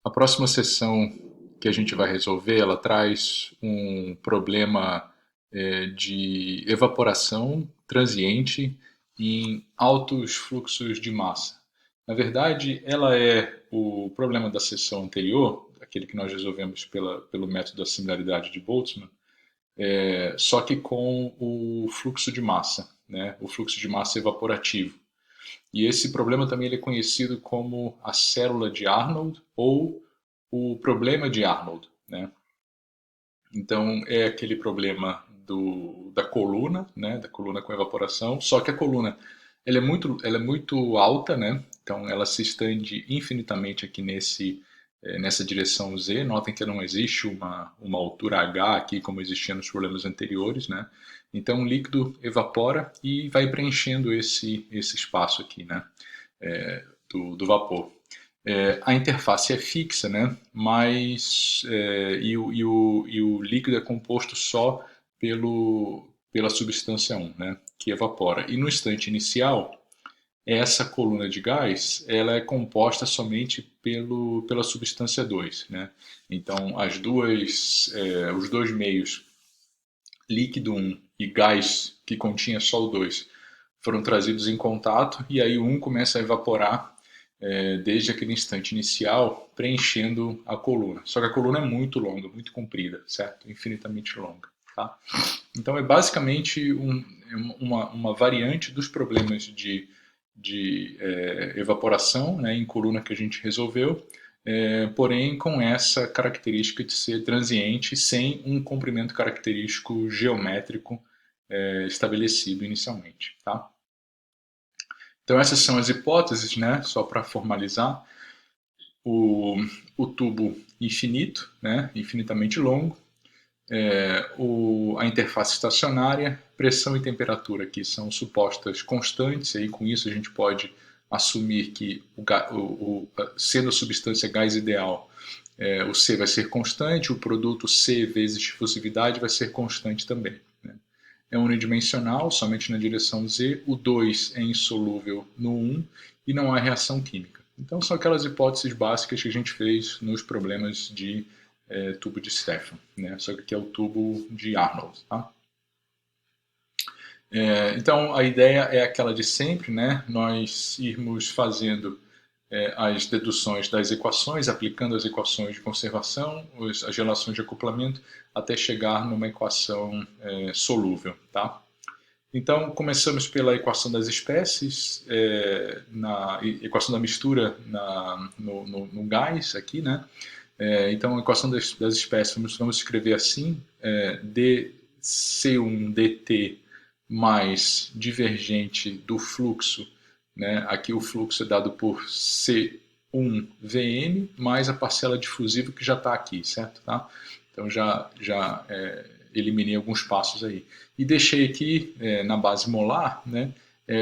A próxima sessão que a gente vai resolver, ela traz um problema de evaporação transiente em altos fluxos de massa. Na verdade, ela é o problema da sessão anterior, aquele que nós resolvemos pelo método da similaridade de Boltzmann, só que com o fluxo de massa, né? O fluxo de massa evaporativo. E esse problema também ele é conhecido como a célula de Arnold ou o problema de Arnold, né? Então é aquele problema da coluna, né? Da coluna com evaporação, só que a coluna ela é muito alta, né? Então ela se estende infinitamente aqui nessa direção Z. Notem que não existe uma altura H aqui como existia nos problemas anteriores, né? Então o líquido evapora e vai preenchendo esse espaço aqui, né? Do vapor. A interface é fixa, né? Mas e o líquido é composto só pela substância 1, né? Que evapora. E no instante inicial, essa coluna de gás ela é composta somente pela substância 2, né? Então os dois meios, líquido 1 e gás que continha só o 2, foram trazidos em contato e aí o 1 começa a evaporar desde aquele instante inicial, preenchendo a coluna. Só que a coluna é muito longa, muito comprida, certo? Infinitamente longa. Tá? Então é basicamente uma variante dos problemas de evaporação, né, em coluna que a gente resolveu, porém com essa característica de ser transiente sem um comprimento característico geométrico estabelecido inicialmente. Tá? Então essas são as hipóteses, né, só para formalizar. O, o tubo infinito, né, infinitamente longo, a interface estacionária, pressão e temperatura aqui são supostas constantes, e aí com isso a gente pode assumir que sendo a substância gás ideal, o C vai ser constante, o produto C vezes difusividade vai ser constante também. Né? É unidimensional, somente na direção Z, o 2 é insolúvel no 1 e não há reação química. Então são aquelas hipóteses básicas que a gente fez nos problemas de tubo de Stefan, né? Só que aqui é o tubo de Arnold. Tá? Então a ideia é aquela de sempre, né? Nós irmos fazendo as deduções das equações, aplicando as equações de conservação, as relações de acoplamento, até chegar numa equação solúvel. Tá? Então, começamos pela equação das espécies, na equação da mistura no gás aqui, né? Então, a equação das espécies, vamos escrever assim, dC1dt mais divergente do fluxo, né? Aqui o fluxo é dado por C1Vm mais a parcela difusiva que já está aqui, certo? Tá? Então, já eliminei alguns passos aí. E deixei aqui, na base molar, né,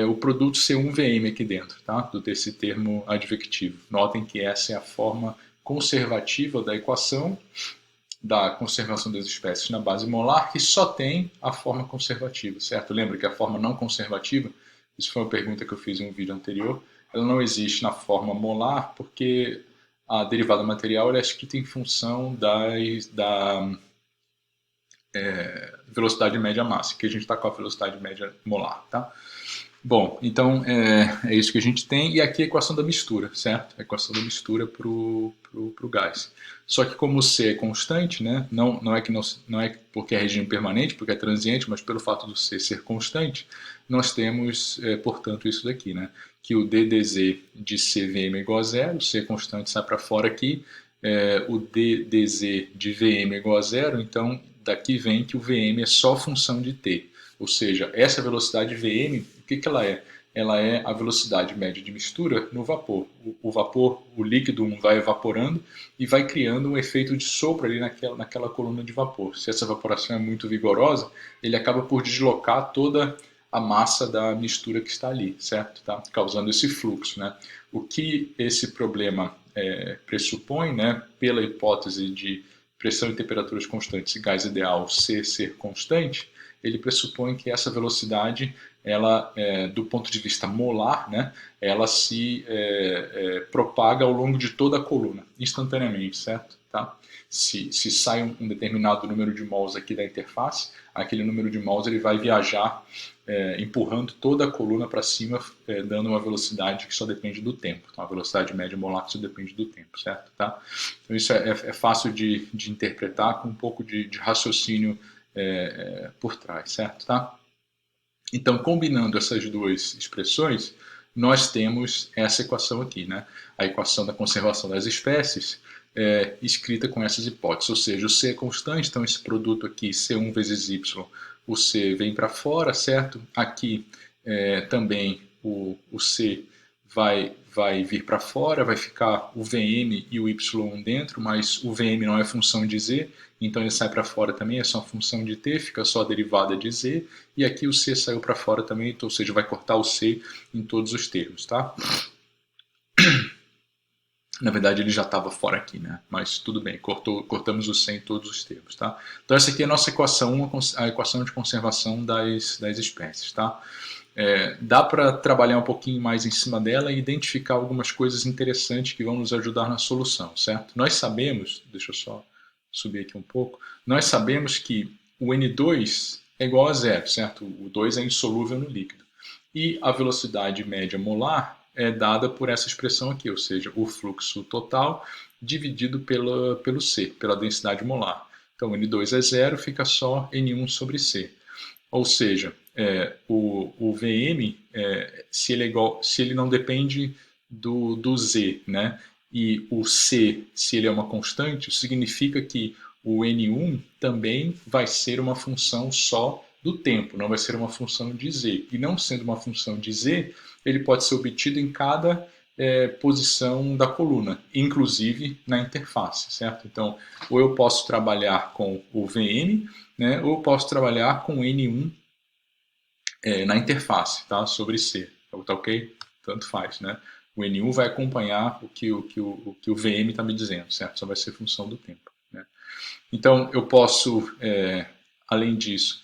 o produto C1Vm aqui dentro, tá? Desse termo advectivo. Notem que essa é a forma conservativa da equação da conservação das espécies na base molar, que só tem a forma conservativa, certo? Lembra que a forma não conservativa, isso foi uma pergunta que eu fiz em um vídeo anterior, ela não existe na forma molar porque a derivada material é escrita em função da velocidade média massa, que a gente está com a velocidade média molar, tá? Bom, então é isso que a gente tem. E aqui a equação da mistura, certo? A equação da mistura para o gás. Só que como o C é constante, né? Não é porque é regime permanente, porque é transiente, mas pelo fato do C ser constante, nós temos, portanto, isso daqui, né? Que o ddz de CVM é igual a zero, C constante sai para fora aqui, o ddz de VM é igual a zero, então daqui vem que o VM é só função de T. Ou seja, essa velocidade VM, o que ela é? Ela é a velocidade média de mistura no vapor. O vapor, o líquido vai evaporando e vai criando um efeito de sopro ali naquela coluna de vapor. Se essa evaporação é muito vigorosa, ele acaba por deslocar toda a massa da mistura que está ali, certo? Tá? Causando esse fluxo. Né? O que esse problema pressupõe, né, pela hipótese de pressão e temperaturas constantes e gás ideal C ser constante, ele pressupõe que essa velocidade, ela, do ponto de vista molar, né, ela se propaga ao longo de toda a coluna, instantaneamente, certo? Tá? Se sai um determinado número de mols aqui da interface, aquele número de mols ele vai viajar empurrando toda a coluna para cima, dando uma velocidade que só depende do tempo. Então, a velocidade média molar que só depende do tempo, certo? Tá? Então, isso é fácil de interpretar com um pouco de raciocínio por trás, certo? Tá? Então, combinando essas duas expressões, nós temos essa equação aqui, né? A equação da conservação das espécies, escrita com essas hipóteses, ou seja, o C é constante, então esse produto aqui, C1 vezes Y, o C vem para fora, certo? Aqui também o C vai vir para fora, vai ficar o Vm e o Y dentro, mas o Vm não é função de Z, então ele sai para fora também, é só função de t, fica só a derivada de z, e aqui o c saiu para fora também, então, ou seja, vai cortar o c em todos os termos, tá? Na verdade ele já estava fora aqui, né? Mas tudo bem, cortamos o c em todos os termos, tá? Então essa aqui é a nossa equação 1, a equação de conservação das espécies, tá? Dá para trabalhar um pouquinho mais em cima dela e identificar algumas coisas interessantes que vão nos ajudar na solução, certo? Nós sabemos, deixa eu só subir aqui um pouco, nós sabemos que o N2 é igual a zero, certo? O 2 é insolúvel no líquido. E a velocidade média molar é dada por essa expressão aqui, ou seja, o fluxo total dividido pelo C, pela densidade molar. Então, N2 é zero, fica só N1 sobre C. Ou seja, o Vm, se ele não depende do Z, né? E o C, se ele é uma constante, significa que o N1 também vai ser uma função só do tempo, não vai ser uma função de Z. E não sendo uma função de Z, ele pode ser obtido em cada posição da coluna, inclusive na interface, certo? Então, ou eu posso trabalhar com o Vm, né, ou eu posso trabalhar com N1 na interface, tá? Sobre C, tá ok? Tanto faz, né? O N1 vai acompanhar o que o VM está me dizendo, certo? Só vai ser função do tempo, né? Então, eu posso, além disso,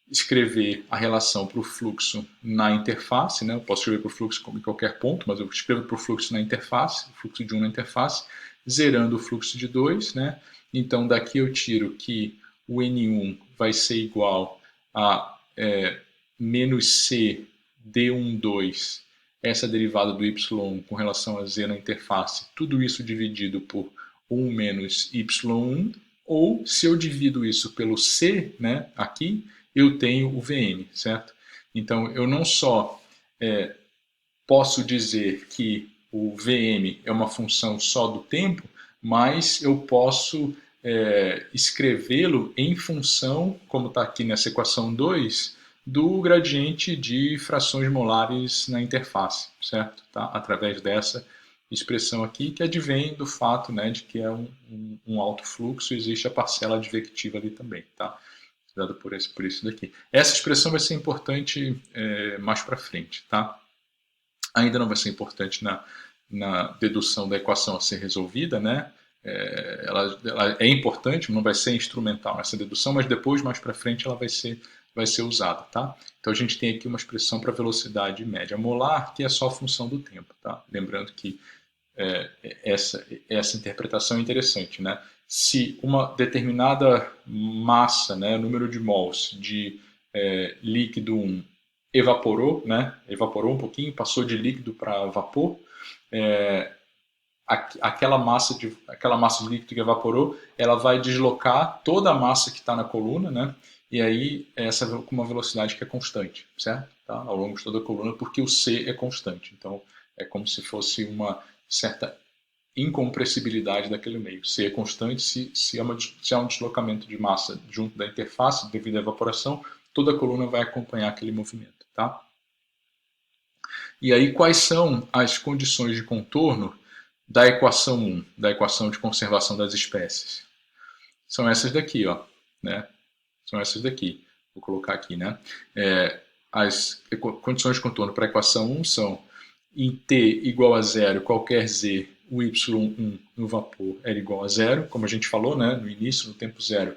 escrever a relação para o fluxo na interface, né? Eu posso escrever para o fluxo em qualquer ponto, mas eu escrevo para o fluxo na interface, o fluxo de 1 na interface, zerando o fluxo de 2, né? Então, daqui eu tiro que o N1 vai ser igual a menos C D12, essa derivada do Y com relação a Z na interface, tudo isso dividido por 1 menos Y1, ou se eu divido isso pelo C, né, aqui, eu tenho o Vm, certo? Então, eu não só posso dizer que o Vm é uma função só do tempo, mas eu posso escrevê-lo em função, como está aqui nessa equação 2, do gradiente de frações molares na interface, certo? Tá? Através dessa expressão aqui, que advém do fato, né, de que é um alto fluxo, existe a parcela advectiva ali também, tá? Dado por isso daqui. Essa expressão vai ser importante mais para frente, tá? Ainda não vai ser importante na dedução da equação a ser resolvida, né? Ela é importante, não vai ser instrumental nessa dedução, mas depois, mais para frente, ela vai ser usada, tá? Então a gente tem aqui uma expressão para velocidade média molar, que é só função do tempo, tá? Lembrando que essa interpretação é interessante, né? Se uma determinada massa, né, número de mols de líquido 1 evaporou, né? Evaporou um pouquinho, passou de líquido para vapor, aquela massa de líquido que evaporou, ela vai deslocar toda a massa que está na coluna, né? E aí essa com uma velocidade que é constante, certo? Tá? Ao longo de toda a coluna, porque o C é constante. Então é como se fosse uma certa incompressibilidade daquele meio. C é constante, se há um deslocamento de massa junto da interface devido à evaporação, toda a coluna vai acompanhar aquele movimento, tá? E aí quais são as condições de contorno da equação 1, da equação de conservação das espécies? São essas daqui, ó, né? São essas daqui. Vou colocar aqui, né? As condições de contorno para a equação 1 são em t igual a zero, qualquer z, o y1 no vapor era igual a zero, como a gente falou, né, no início, no tempo zero,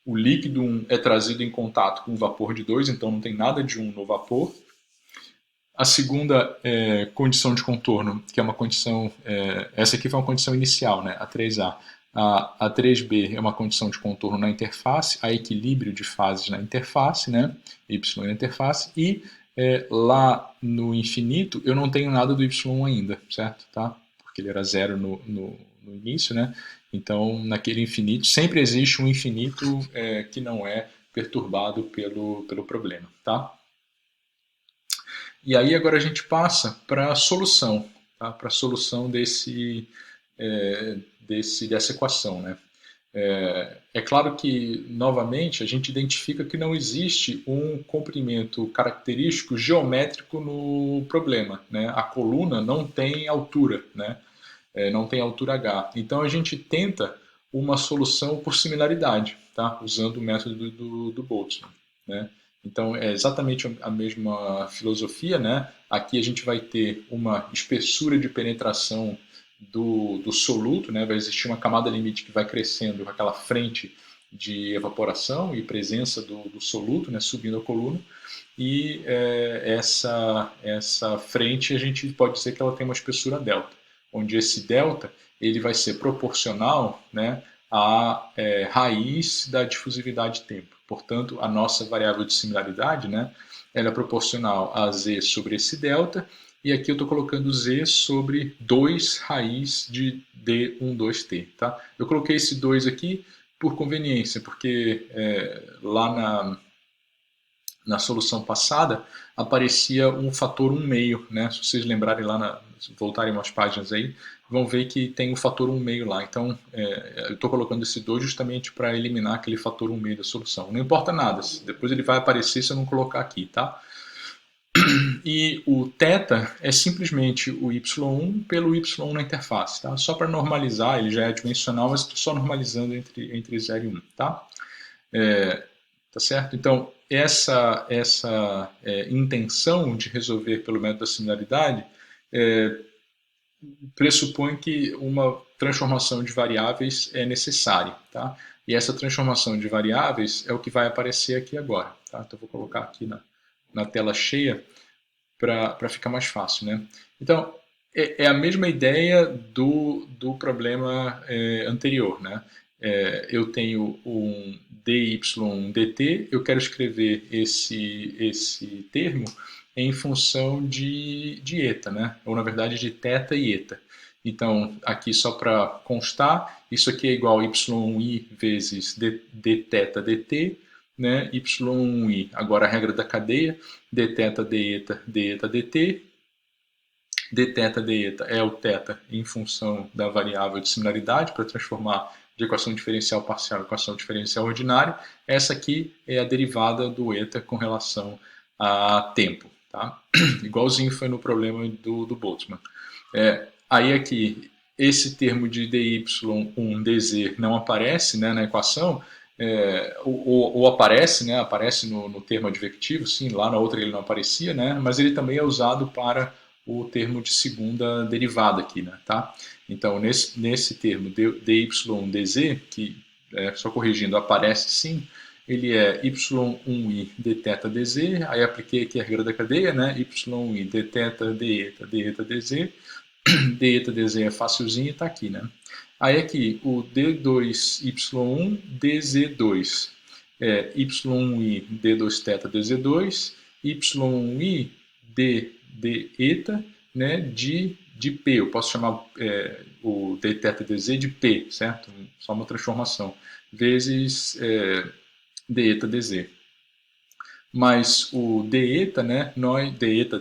O líquido 1 é trazido em contato com o vapor de 2, então não tem nada de 1 no vapor. A segunda condição de contorno, que é uma condição, essa aqui foi uma condição inicial, né, a 3A. A 3B é uma condição de contorno na interface, a equilíbrio de fases na interface, né, Y na interface, e lá no infinito eu não tenho nada do Y ainda, certo? Tá? Porque ele era zero no início, né? Então naquele infinito sempre existe um infinito que não é perturbado pelo problema, tá? E aí agora a gente passa para a solução, tá? Para a solução dessa equação, né? É claro que, novamente, a gente identifica que não existe um comprimento característico geométrico no problema, né? A coluna não tem altura, né? Não tem altura H. Então a gente tenta uma solução por similaridade, tá? Usando o método do Boltzmann, né? Então é exatamente a mesma filosofia, né? Aqui a gente vai ter uma espessura de penetração do soluto, né? Vai existir uma camada limite que vai crescendo com aquela frente de evaporação e presença do soluto, né? Subindo a coluna. E essa frente a gente pode dizer que ela tem uma espessura delta, onde esse delta ele vai ser proporcional, né, à raiz da difusividade tempo. Portanto, a nossa variável de similaridade, né, ela é proporcional a z sobre esse delta, e aqui eu estou colocando z sobre 2 raiz de d12t. Tá? Eu coloquei esse 2 aqui por conveniência, porque lá na solução passada aparecia um fator 1/2, né? Se vocês lembrarem lá, voltarem umas páginas aí, vão ver que tem um fator 1/2 lá. Então, eu estou colocando esse 2 justamente para eliminar aquele fator 1/2 da solução. Não importa nada, depois ele vai aparecer se eu não colocar aqui, tá? E o θ é simplesmente o y1 pelo y1 na interface, tá? Só para normalizar, ele já é dimensional, mas estou só normalizando entre 0 e 1, tá? Tá certo? Então, essa intenção de resolver pelo método da similaridade pressupõe que uma transformação de variáveis é necessária. Tá? E essa transformação de variáveis é o que vai aparecer aqui agora. Tá? Então, vou colocar aqui na tela cheia para ficar mais fácil. Né? Então, é a mesma ideia do problema anterior. Né? Eu tenho um dy dt, eu quero escrever esse termo em função de eta, né? Ou na verdade de θ e eta. Então, aqui só para constar, isso aqui é igual a y1i vezes dθ dt, né? y1i, agora a regra da cadeia, dθ deta dt, dθ deta é o θ em função da variável de similaridade para transformar de equação diferencial parcial em equação diferencial ordinária. Essa aqui é a derivada do eta com relação a tempo. Tá? Igualzinho foi no problema do Boltzmann. Aí aqui, esse termo de dy1dz não aparece, né, na equação, ou aparece, né, aparece no termo advectivo, sim, lá na outra ele não aparecia, né, mas ele também é usado para o termo de segunda derivada aqui, né, tá? Então, nesse termo dy1dz, que, só corrigindo, aparece sim, ele é y1i dθ dz, aí apliquei aqui a regra da cadeia, né, y1i dθ deta dz, deta dz é facilzinho e está aqui, né? Aí aqui, o d2y1 dz2 é y1i d2θ dz2, y1i d eta, né, de p. Eu posso chamar o dθ dz de p, certo? Só uma transformação. Vezes deta dz. Mas o deta, né, dθ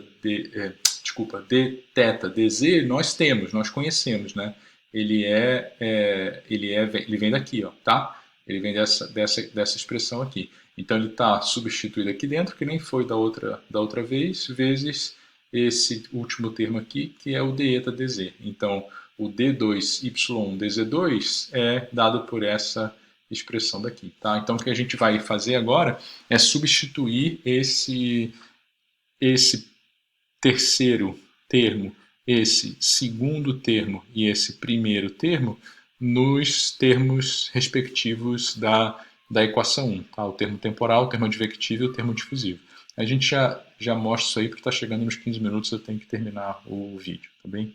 dz, nós conhecemos, né? Ele vem daqui, ó, tá? Ele vem dessa expressão aqui. Então ele está substituído aqui dentro, que nem foi da outra vez, vezes esse último termo aqui, que é o deta dz. Então o d2y dz2 é dado por essa expressão daqui, tá? Então o que a gente vai fazer agora é substituir esse terceiro termo, esse segundo termo e esse primeiro termo nos termos respectivos da da equação 1, tá? O termo temporal, o termo advectivo e o termo difusivo. A gente já mostra isso aí porque está chegando nos 15 minutos, eu tenho que terminar o vídeo, tá bem?